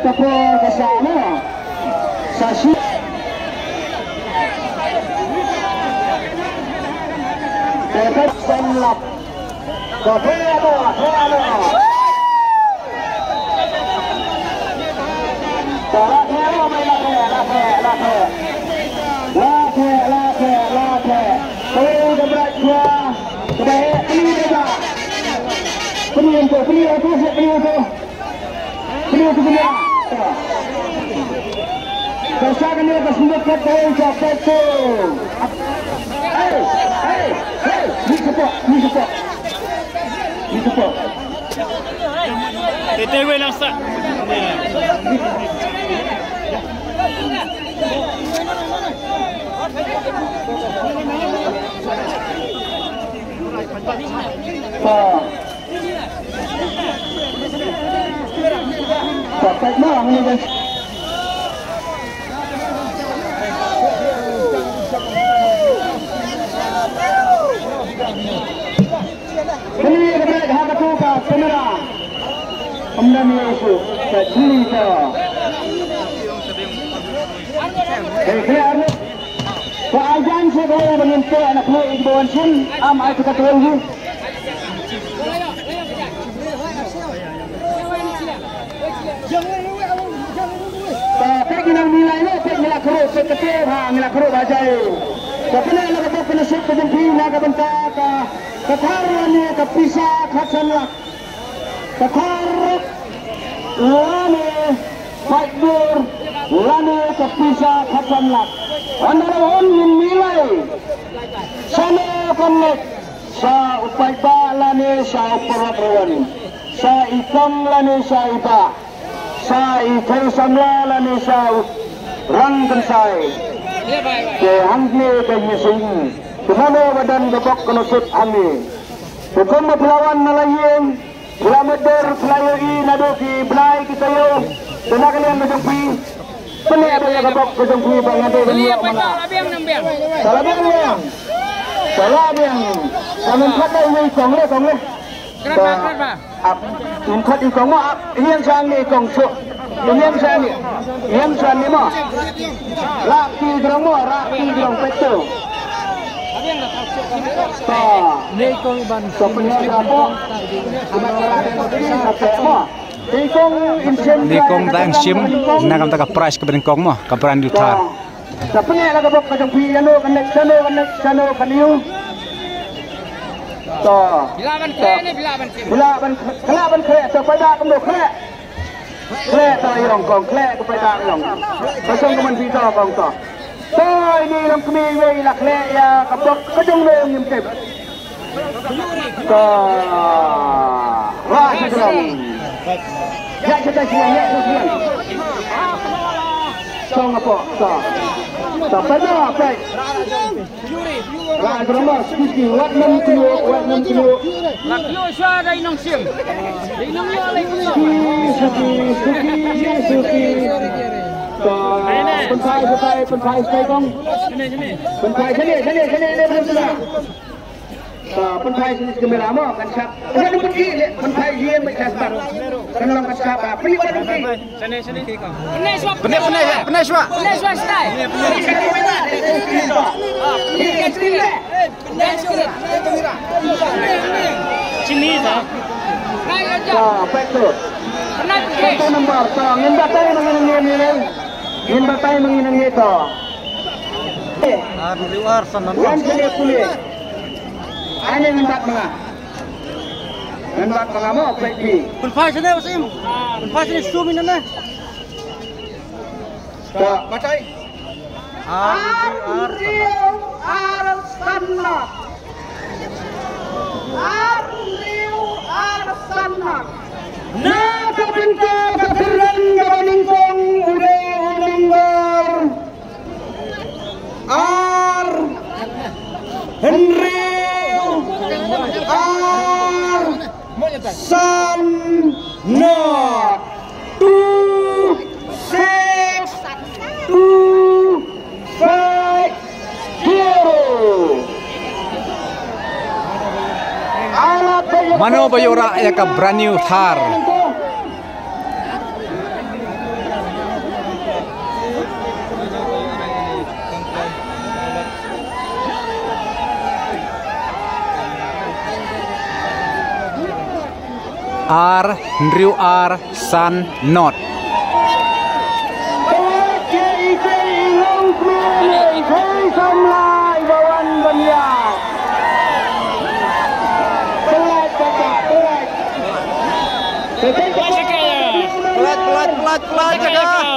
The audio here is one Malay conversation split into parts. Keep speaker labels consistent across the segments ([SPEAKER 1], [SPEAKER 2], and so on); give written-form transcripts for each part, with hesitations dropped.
[SPEAKER 1] kapal ke sana. Sasi. Dekat senlap. Kapal apa? Perfect bang ni guys. Ini kepada hak tuka kamera. Kemudian itu cerita. Kerana keajaiban saya menyentuh anak muda di bawah sini, am aku kata lagi. Tapi kita nilainya tak nilai kerut seketir, nilai kerut bajai. Tapi nak kita penasib kejempi, nak kita bentak, ketaruan ni kepisah kacalak, ketaruk, lani, fakdur, lani kepisah kacalak. Anda orang nilai, sana konek, sa upai ba lani sa uparawani, sa ikam lani sa iba. Sa ikai samla lani sa rang kansai ke hangni ke mising kumano badan gabok kanusut hangni hukum pelawan nalayin pelamador pelayoi nadoki belai kita yo kena kalian kejumpi penek ada yang gabok kejumpi bang ada yang mana salah biang kami kata ini kong le in khát in kong mà hiên sang ni kong su hiên sang ni mà rapi drong petu ni kong ban sopnya apa
[SPEAKER 2] ni kong tang sim nak am tak price kebenin kong mah kaparan diutar
[SPEAKER 1] sopnya la kabok kajang pi sano kaniu
[SPEAKER 3] bilaban
[SPEAKER 1] kre sampai dah kemdu kre tai rong kong kre sampai dah rong pasang keman pita kong to ini rong kemi wei la kre ya kapok kajong le ngim tep wah sedang ya kita siang song apa sampai dah baik Rak drama siki wat 6 kilo.
[SPEAKER 3] Rak yo sha dai nong sim. Dai nong yo le.
[SPEAKER 1] Suki. Penpai sekali kong. Penpai sini belum sudah. Penpai sini kamera mo kan sap. Ada pergi penpai dia macam sap. Kan orang kan sap. Pergi mana pergi?
[SPEAKER 3] Sini kong. Penai swa stay. Sini dah.
[SPEAKER 1] Betul. Satu nombor. Ngin batai menginang itu.
[SPEAKER 2] luar sana.
[SPEAKER 1] Yang sini kulit. Ini ngembat mengah. Ngembat mengah mau pergi.
[SPEAKER 2] Penpai sini Wasim. Penpai sini zoom ini nah.
[SPEAKER 1] Batai. Arsanna. Nah, kebentuk keberan kebeningkong udah ulinggar. Henry Arsanna
[SPEAKER 2] 2650. Mano bayora ya ka brand new Thar. R Nriu R San Not.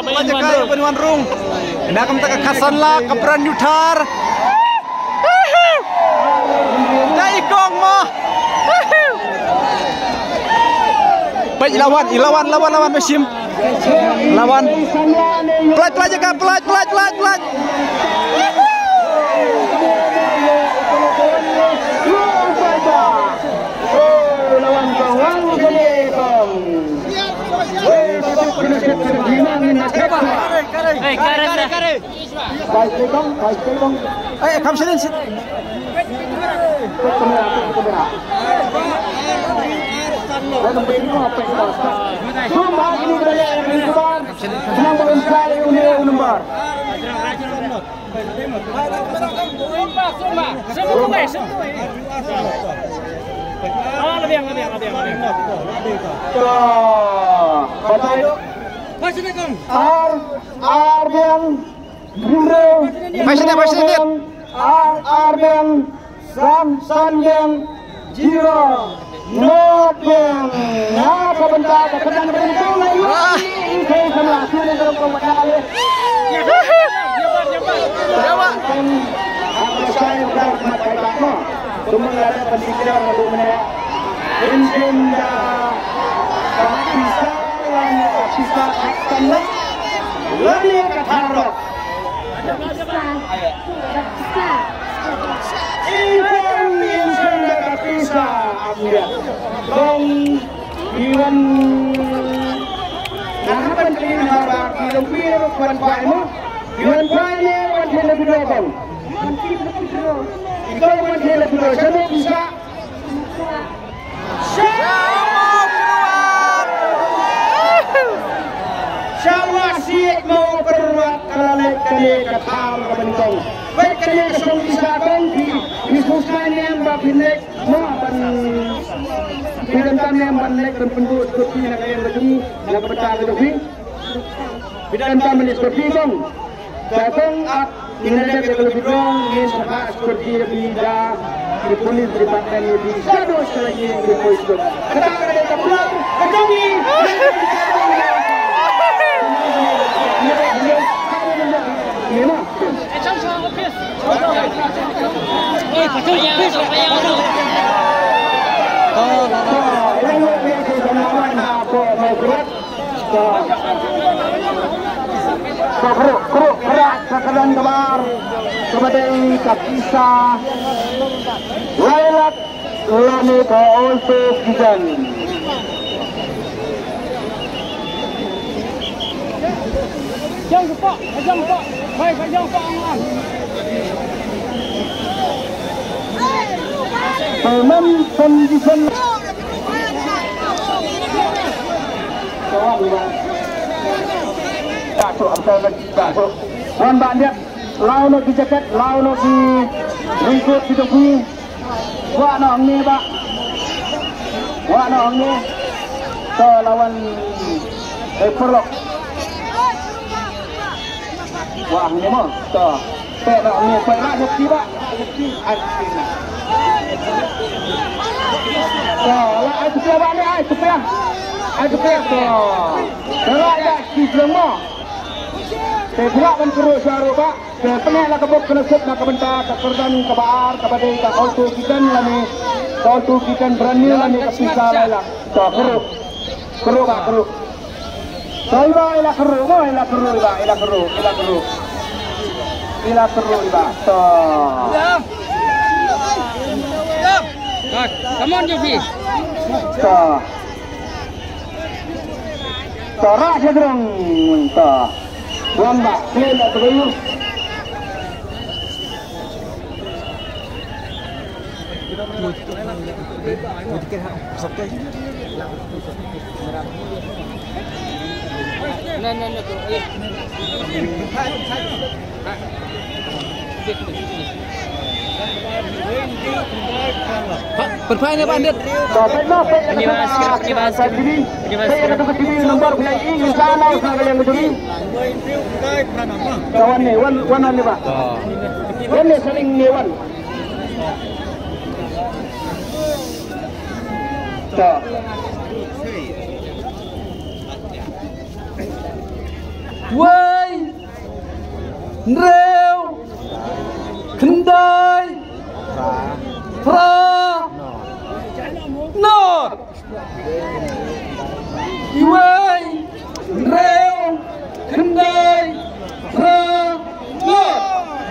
[SPEAKER 2] Pelat jaga Benuan Rung. Nakam taka Khasan la Kapran Yuthar. Dai kong mo. Baik lawan Mesim. Lawan. Pelat jaga pelat.
[SPEAKER 1] Lawan kong
[SPEAKER 2] Come sit.
[SPEAKER 1] Syawasiat mau perbuat kali kathar kabentong. Baik kali kesong bisa kongki disuskan yang bapinek mapan bidantam yang banek dan penduduk seperti nak yang begini nak betah lebih bidantam ini seperti kong. Datang ingat lebih kong ini seperti lebih dah dipulis dipatkan lebih satu sekali dipulis. Kata ada pulang kejongi. Keruk kerak sekedan kebar kemudian kapisa Wailat lani ke untuk kijan
[SPEAKER 3] Jangan lupa, baik jangan lupa angan.
[SPEAKER 1] Teman kondisi Wan banyak lau no di jaket, lau no di ringkut di tepi. Wah no ni pak, wah no ni. So lawan perlok. Wah ni mo, so tak no ni perlok bukti pak, bukti asli. So lah aku siapa ni? Aku siapa? Aku siapa? Kalau ada kisah mo. Sebab kan keruk syaruk pak, sebenarnya kebuk kena set nak kebentar, kekerdan kebar, kebadai, kautu kitan lami, kautu kitan berani lami kepisah lah. So keruk pak keruk. So iba ilah keruk, mo ilah keruk iba, ilah keruk. So.
[SPEAKER 3] Come on, Jovi.
[SPEAKER 1] So. So raja gerang, so. Wan ba, play na to kayo.
[SPEAKER 3] No.
[SPEAKER 2] Berpainnya bandit.
[SPEAKER 1] Nomor ini sana yang begini. Kawan ni, wan ni pak. Wan ni sering ni wan. Tak.
[SPEAKER 2] Woi, Reu, Kendai, Pra, Not, Woi, Reu, Kendai, Pra, Not.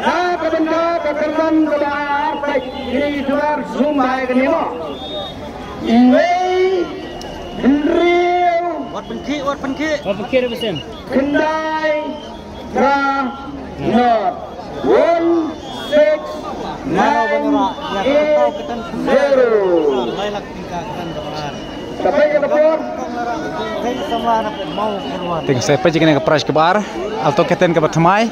[SPEAKER 1] Nah, benda kekerjaan kebar baik ini luar zoom baik ni mo. Woi, Reu.
[SPEAKER 2] Wat penki.
[SPEAKER 3] dah bersem.
[SPEAKER 1] Kendai Not 1 6 9 8 0. Sampai ke depan.
[SPEAKER 2] Ting saya pergi ke Pras Kebar, atau keten ke Batamai.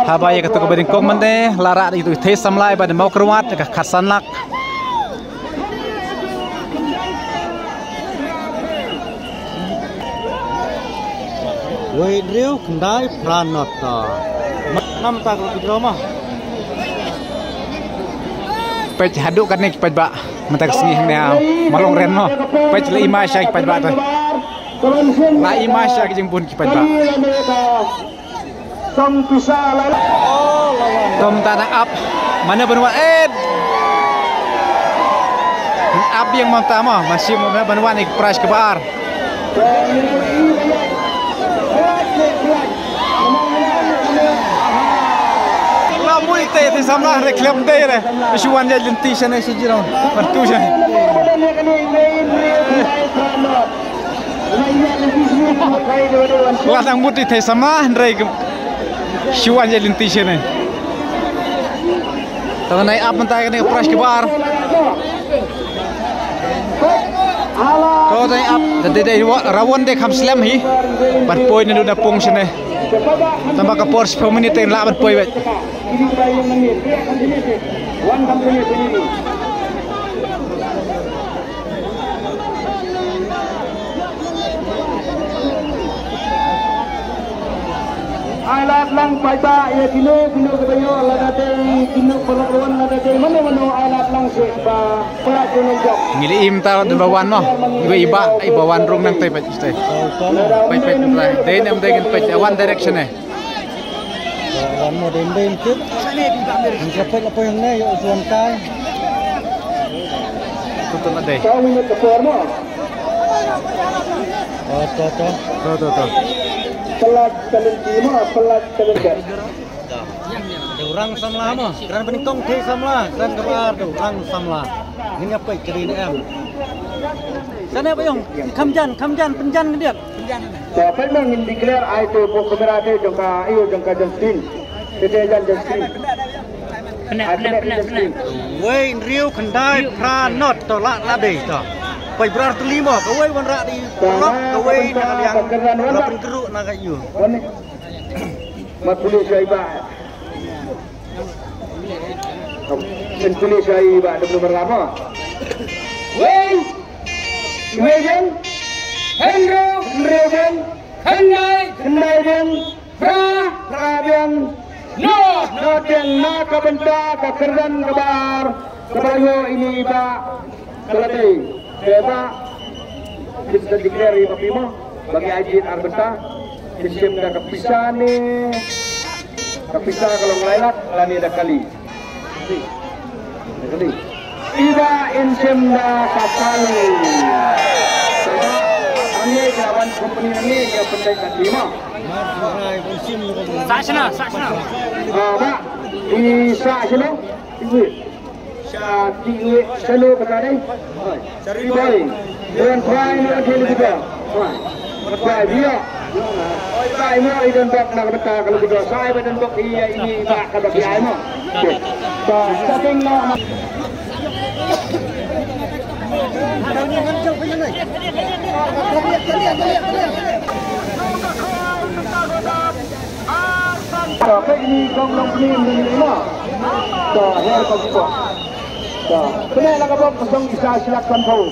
[SPEAKER 2] Habai ke tu ke Bedingkong mende, larat itu tes samlai pada mau keruat ke Khasanlak.
[SPEAKER 4] Woi Reu Kendai Pranot nam tak begitu mah
[SPEAKER 2] Pej haduk kan ni pej bak mentak sini hanya malong ren no pej la imai syak pej bak tu la imai syak jeng pun pej bak
[SPEAKER 1] Tom pisah lah.
[SPEAKER 2] tom tanah up mana benua up yang pertama masih mana benua ni Pras Kebar. Mui teh di sana reklam teh le, isuan dia lenti sana sejirau, bertu je. Ladang mudi teh sama, rek isuan dia lenti sana. Tahu naik apa mentah ni Pras Kebar. Kau naik up, jadi rawan dek ham slam hi, berpoin ni dah pung sana. Tambah ke Porsche pemenit yang lawan poin bet.
[SPEAKER 1] Ini bayang menit, dia akan sendiri. Wan company sendiri. Alat lang payba ya kino kebanyo ladate kino perlakuan ladate mana alat lang ba pula kino job.
[SPEAKER 2] Ngili im tahu tu bawan no, iba wan room nang tepet stay. Pepet mulai. Dei nam dei kan pepet one direction eh.
[SPEAKER 4] Wan mo den kit sampai apa yang ni suan kai
[SPEAKER 2] Tutup ada.
[SPEAKER 1] Kau minat keluar mo.
[SPEAKER 4] to
[SPEAKER 1] Pelat talenti mo, pelat talenti.
[SPEAKER 4] Orang samlah mah, keran Bedingkong teh samlah, keran Kebar tu orang samlah. Ini apa ceri ni em? Sana apa yang kamjan penjan dia.
[SPEAKER 1] Siapa yang ingin declare itu kamera itu jangka Justin. Kejajan Justin.
[SPEAKER 3] Penat.
[SPEAKER 4] Wei Reu Kendai Pranot tolak ladeh tu. Pai berarti lima, kau wan rak di pelok, kau nak yang lapin keruk nak kayu.
[SPEAKER 1] Mat polis iba. Sen polis iba ada berapa? Wei, Megan, Henry, Kendai, Prabian, Not yang nak kebentak kekerjaan Kebar, kebayo ini iba kelatih. Sebab kita declare Papimo bagi Ajin Arbeta sistem dah kepisah ni kepisah kalau melailat lani ada kali Iba insem dah kapali sebab ini kawan company ni dia pendai katima
[SPEAKER 3] Saksana.
[SPEAKER 1] Pak di sana ibu Syati selalu berada cari baik dengan baik nak jadi juga baik dia baik mau idan bak nak betul kalau juga saya badan bak ini bak kata dia mau setting nak Tapi ini kong long ni mana? Dah, ni kong kong. Kena lah kabok kosong bisa silakan kau.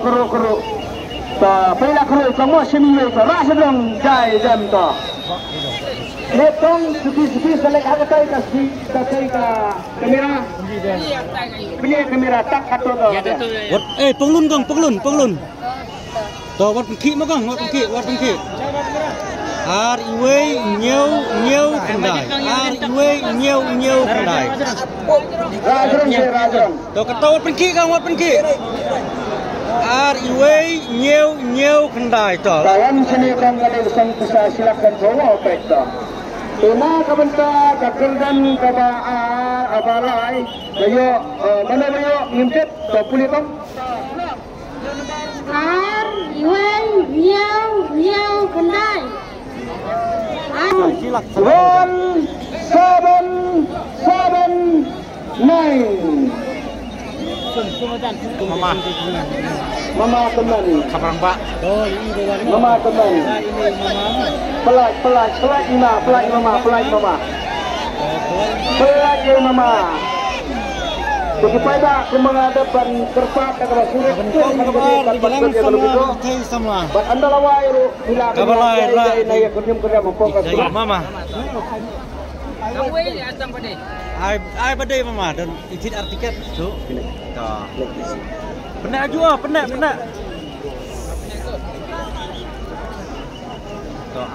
[SPEAKER 1] Kero. Pela kero kamu seminggu itu rasa dong jai jam tu. Letong segi selek agak kasih kamera. Beli kamera tak atau tu.
[SPEAKER 4] Penglun. Tuh, wat pengki mah kang, wat pengki. Iwei nyeu kendai. Nyeu kendai.
[SPEAKER 1] Rajon.
[SPEAKER 4] Tuh, kata wat pengki. Iwei nyeu kendai tuh.
[SPEAKER 1] Dalam sini orang ada usang bisa silakan bawa peta. Tema kebentar kekerdan kaba abalai. Bayo mana bayo ngintip tak boleh bang.
[SPEAKER 5] Iwei nyeu kendai.
[SPEAKER 1] 1, 7, 9. Mama teman.
[SPEAKER 2] Kabarang Pak.
[SPEAKER 1] Mama teman. Pelaj mama. Pelaj mama. Begitu kemengadapan kerpat kalau sulit
[SPEAKER 4] sama.
[SPEAKER 1] Anda lawai bila naik kunyum memfokus
[SPEAKER 4] mama.
[SPEAKER 3] Away asam pada.
[SPEAKER 4] Ai pada mama dan izin artiket tu. Penak juga, penak. Tuh,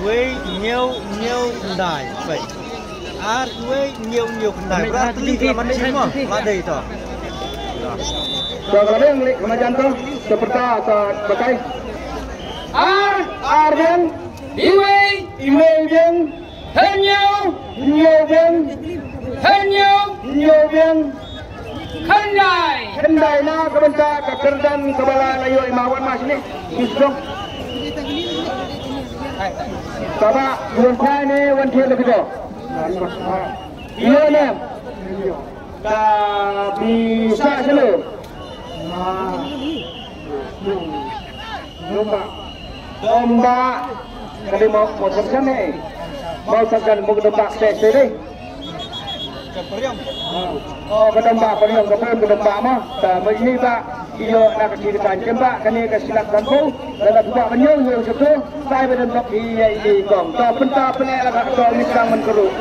[SPEAKER 4] iwei nyeu kendai. Baik. Iwei nyeu kendai. Berarti kelaman semua ladai tu.
[SPEAKER 1] Kalau yang kemajuan tu seperti pakai yang
[SPEAKER 3] Iwei
[SPEAKER 1] yang
[SPEAKER 3] Henyau
[SPEAKER 1] yang
[SPEAKER 3] Kendai
[SPEAKER 1] na kebentar kekerdan kebala layu imawan mas ni isdong Bapa bulan kuai ni wanti lebih dah iya ni tak bisa selu domba kali mau tersan ni mau tersan mau domba ses ni oh kedemba pernah kedemba mah tak begini pak iyo nak cerita jemba kini kesilap kampung dan buat menyong yang situ saya berdempak iya ini kong tak pentak penek lah kak soal ni sedang menkeruk